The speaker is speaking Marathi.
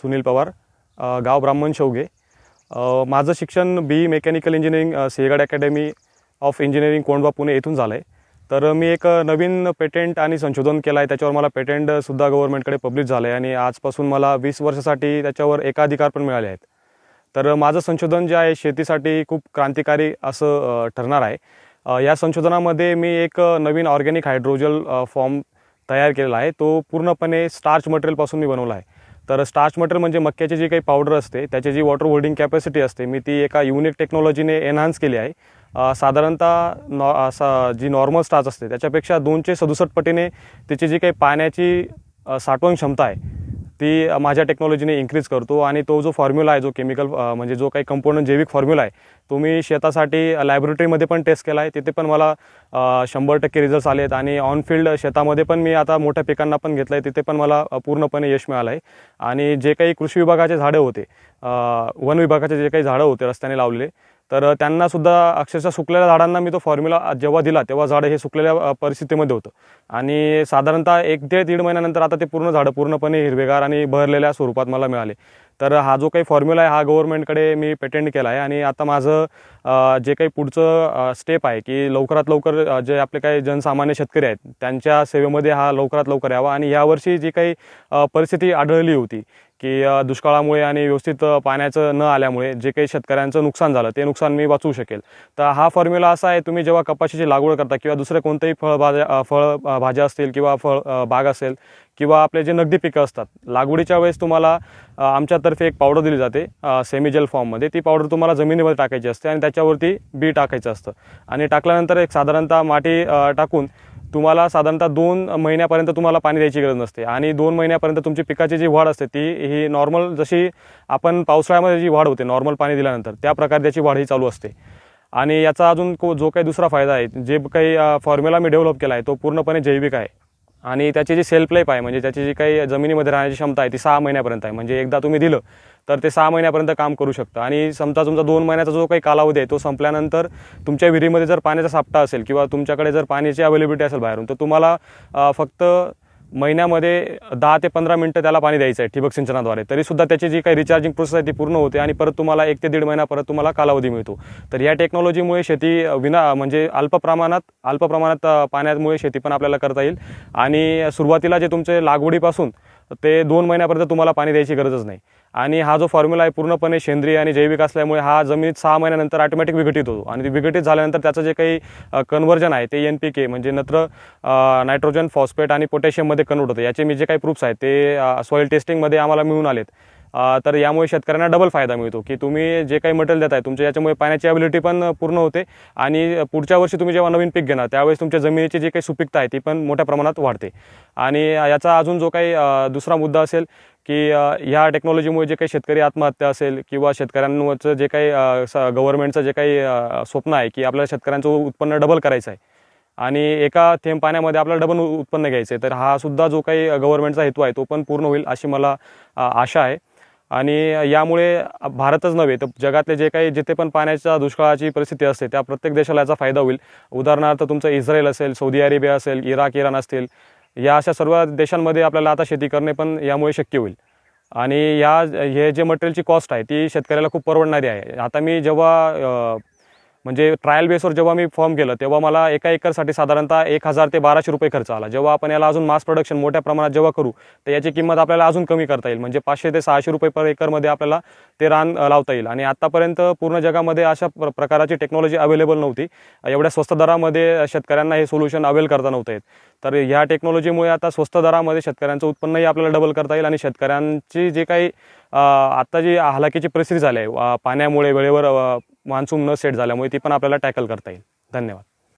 सुनील पवार, गाव ब्राह्मण शेवगे। माझं शिक्षण BE mechanical engineering Sinhagad academy of engineering Kondhwa Pune येथून झालं आहे। तर मी एक नवीन पेटेंट आणि संशोधन केलं आहे, त्याच्यावर मला पेटेंटसुद्धा गव्हर्नमेंटकडे पब्लिश झालं आहे आणि आजपासून मला 20 वर्षासाठी त्याच्यावर एकाधिकार पण मिळाले आहेत। तर माझं संशोधन जे आहे शेतीसाठी खूप क्रांतिकारी असं ठरणार आहे। या संशोधनामध्ये मी एक नवीन ऑर्गॅनिक हायड्रोजल फॉर्म तयार केलेला आहे। तो पूर्णपणे स्टार्च मटेरियलपासून मी बनवला आहे। तर स्टार्च मटेरियल म्हणजे मक्याची जी काही पावडर असते त्याची जी वॉटर होल्डिंग कॅपॅसिटी असते मी ती एका युनिक टेक्नॉलॉजीने एनहान्स केली आहे। साधारणतः जी नॉर्मल स्टार्च असते त्याच्यापेक्षा 267 पटीने त्याची जी काही पाण्याची साठवण क्षमता आहे ती माझ्या टेक्नॉलॉजीने इन्क्रीज करतो आणि तो जो फॉर्म्युला आहे, जो केमिकल म्हणजे जो काही कंपोनंट जैविक फॉर्म्युला आहे तो मी शेतासाठी लॅबोरेटरीमध्ये पण टेस्ट केला आहे। तिथे पण मला 100% रिझल्ट्स आले आहेत आणि ऑन फील्ड शेतामध्ये पण मी आता मोठ्या पिकांना पण घेतलं आहे, तिथे पण मला पूर्णपणे यश मिळालं आहे। आणि जे काही कृषी विभागाचे झाडं होते, वन विभागाचे जे काही झाडं होते रस्त्याने लावलेले, तर त्यांनासुद्धा अक्षरशः सुकलेल्या झाडांना मी तो फॉर्म्युला जेव्हा दिला तेव्हा झाडं हे सुकलेल्या परिस्थितीमध्ये होतं आणि साधारणतः 1 ते दीड महिन्यानंतर आता ते पूर्ण झाडं पूर्णपणे हिरवेगार आणि बहरलेल्या स्वरूपात मला मिळाले। तर हा जो काही फॉर्म्युला आहे हा गव्हर्नमेंटकडे मी पेटेंट केला आहे आणि आता माझं जे काही पुढचं स्टेप आहे की लवकरात लवकर जे आपले काही जनसामान्य शेतकरी आहेत त्यांच्या सेवेमध्ये हा लवकरात लवकर यावा आणि यावर्षी जी काही परिस्थिती आढळली होती की दुष्काळामुळे आणि व्यवस्थित पाण्याचं न आल्यामुळे जे काही शेतकऱ्यांचं नुकसान झालं ते नुकसान मी वाचवू शकेल। तर हा फॉर्म्युला असा आहे, तुम्ही जेव्हा कपाशीची लागवड करता किंवा दुसरे कोणतेही फळभाज्या असतील किंवा बाग असेल किंवा आपले जे नगदी पिकं असतात, लागवडीच्या वेळेस तुम्हाला आमच्यातर्फे एक पावडर दिली जाते सेमीजेल फॉर्ममध्ये। ती पावडर तुम्हाला जमिनीमध्ये टाकायची असते आणि त्याच्यावरती बी टाकायचं असतं आणि टाकल्यानंतर एक साधारणतः माती टाकून तुम्हाला साधारणतः 2 महिन्यापर्यंत तुम्हाला पाणी द्यायची गरज नसते आणि 2 महिन्यापर्यंत तुमची पिकाची जी वाढ असते ती ही नॉर्मल जशी आपण पावसाळ्यामध्ये जी वाढ होते नॉर्मल पाणी दिल्यानंतर त्या प्रकारे त्याची वाढ ही चालू असते। आणि याचा अजून जो काही दुसरा फायदा आहे, जे काही फॉर्म्युला मी डेव्हलप केला आहे तो पूर्णपणे जैविक आहे आणि त्याची जी सेल्फ लाईफ आहे म्हणजे त्याची जी काही जमिनीमध्ये राहण्याची क्षमता आहे ती 6 महिन्यापर्यंत आहे। म्हणजे एकदा तुम्ही दिलं तर ते 6 महिन्यापर्यंत काम करू शकतं आणि समजा तुमचा 2 महिन्याचा जो काही कालावधी आहे तो संपल्यानंतर तुमच्या विहिरीमध्ये जर पाण्याचा सापटा असेल किंवा तुमच्याकडे जर पाण्याची अवेलेबिलिटी असेल बाहेरून, तर तुम्हाला फक्त महिन्यामध्ये 10 ते 15 मिनिटं त्याला पाणी द्यायचं आहे ठिबक सिंचनाद्वारे, तरीसुद्धा त्याची जी काही रिचार्जिंग प्रोसेस आहे ती पूर्ण होते आणि परत तुम्हाला 1 ते दीड महिना परत तुम्हाला कालावधी मिळतो। तर या टेक्नॉलॉजीमुळे शेती म्हणजे अल्प प्रमाणात पाण्यामुळे शेती पण आपल्याला करता येईल आणि सुरुवातीला जे तुमचे लागवडीपासून ते 2 महिन्यापर्यंत तुम्हाला पाणी द्यायची गरजच नाही। आणि हा जो फॉर्म्युला आहे पूर्णपणे सेंद्रिय आणि जैविक असल्यामुळे हा जमिनीत 6 महिन्यानंतर ऑटोमॅटिक विघटित होतो आणि ते विघटित झाल्यानंतर त्याचं जे काही कन्व्हर्जन आहे ते NPK म्हणजे नत्र, नायट्रोजन, फॉस्फेट आणि पोटॅशियममध्ये कन्वर्ट होतं। याचे मी जे काही प्रूफ्स आहेत ते सॉईल टेस्टिंगमध्ये आम्हाला मिळून आलेत। तर यामुळे शेतकऱ्यांना डबल फायदा मिळतो की तुम्ही जे काही मटेरियल देताय तुमच्या याच्यामुळे पाण्याची अवेलेबिलिटी पण पूर्ण होते आणि पुढच्या वर्षी तुम्ही जेव्हा नवीन पीक घेणार त्यावेळेस तुमच्या जमिनीची जी काही सुपीकता आहे ती पण मोठ्या प्रमाणात वाढते। आणि याचा अजून जो काही दुसरा मुद्दा असेल की ह्या टेक्नॉलॉजीमुळे जे काही शेतकरी आत्महत्या असेल किंवा शेतकऱ्यांवरचं जे काही गव्हर्नमेंटचं जे काही स्वप्न आहे की आपल्या शेतकऱ्यांचं उत्पन्न डबल करायचं आहे आणि एका थेंब पाण्यामध्ये आपल्याला डबल उत्पन्न घ्यायचं आहे, तर हा सुद्धा जो काही गव्हर्नमेंटचा हेतू आहे तो पण पूर्ण होईल अशी मला आशा आहे। आणि यामुळे भारतच नव्हे तर जगातले जे काही जिथे पण पाण्याच्या दुष्काळाची परिस्थिती असते त्या प्रत्येक देशाला याचा फायदा होईल। उदाहरणार्थ तुमचं इस्रायल असेल, सौदी अरेबिया असेल, इराण असतील, या अशा सर्व देशांमध्ये आपल्याला आता शेती करणे पण यामुळे शक्य होईल आणि हे जे मटेरियलची कॉस्ट आहे ती शेतकऱ्याला खूप परवडणारी आहे। आता मी जेव्हा म्हणजे ट्रायल बेसवर जेव्हा मी फॉर्म केलं तेव्हा मला एका एकरसाठी साधारणतः 1000 ते 1200 रुपये खर्च आला। जेव्हा आपण याला अजून मास प्रोडक्शन मोठ्या प्रमाणात जेव्हा करू तर याची किंमत आपल्याला अजून कमी करता येईल, म्हणजे 500 ते 600 रुपये पर एकरमध्ये आपल्याला ते रान लावता येईल। आणि आतापर्यंत पूर्ण जगामध्ये अशा प्रकारची टेक्नॉलॉजी अवेलेबल नव्हती, एवढ्या स्वस्त दरामध्ये शेतकऱ्यांना हे सोल्युशन अवेल करता नव्हतं येत। तर ह्या टेक्नॉलॉजीमुळे आता स्वस्त दरामध्ये शेतकऱ्यांचं उत्पन्नही आपल्याला डबल करता येईल आणि शेतकऱ्यांची जे काही आता जी हलाखीची परिस्थिती झाली आहे पाण्यामुळे वेळेवर मान्सून न सेट झाल्यामुळे ती पण आपल्याला टॅकल करता येईल। धन्यवाद।